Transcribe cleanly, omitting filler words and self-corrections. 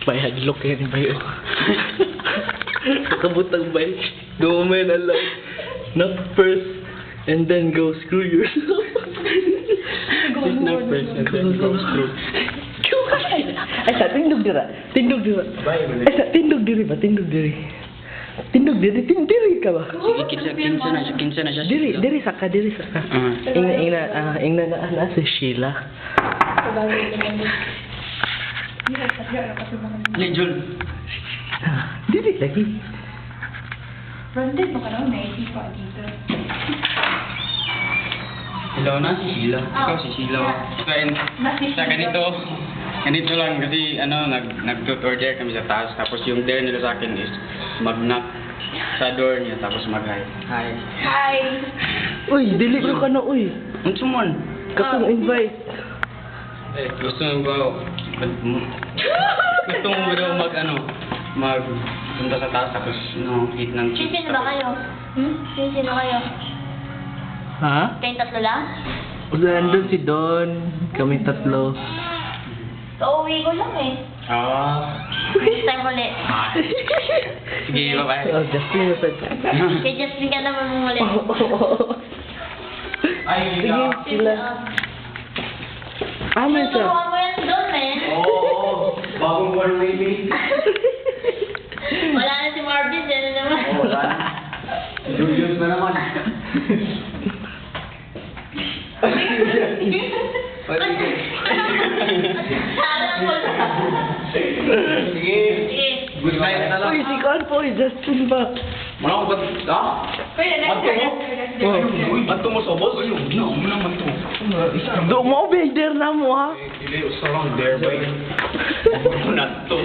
May hadlock yan ba yun? Kabutang bay. Go man alive. Knock first and then go screw yourself. Just knock first and then go screw. Ay sa tindog dira. Tindog dira. Ay sa tindog diri ba? Tindog diri. Tindog diri. Tindiri ka ba? Sige, kinsa na siya. Diri saka. Ingna na si Sheila. Ni Jul. Diri lagi. Branded mo ka naman, may isipa dito. Hello na si Sheila. Ikaw si Sheila. Sa ganito lang kasi nag-order kami sa taas. Tapos yung dare nila sa akin is mag-knock sa door niya tapos mag-hi. Hi. Hi! Uy, dili ko na uy. Ang sumon. Katong invite. Gusto mo ba daw punta sa taas tapos hit ng Sino ba kayo? Sino kayo? Ha? Kayong tatlo lang? Nandun si Don. Kami tatlo. Pauwi ko lang eh. Next time ulit. Sige, bye-bye. Oh, Justin yung Kay Justin ka naman ulit. Sige, sila. Aman siya. Tuturuan mo yan doon eh. Oo, bagong born baby. Wala na si Marvin, yan na naman. Wala na. Julius na naman. Sana ko lang. Sige. Sige. Good night na lang. Uy, si Kon po, Justin ba? Mana ko ba? Pwede, next time. Manto mo sa boss? Ayun, no, muna manto. Do mo, Vader na mo ha? Dili, usarang there, boy. Ako na to.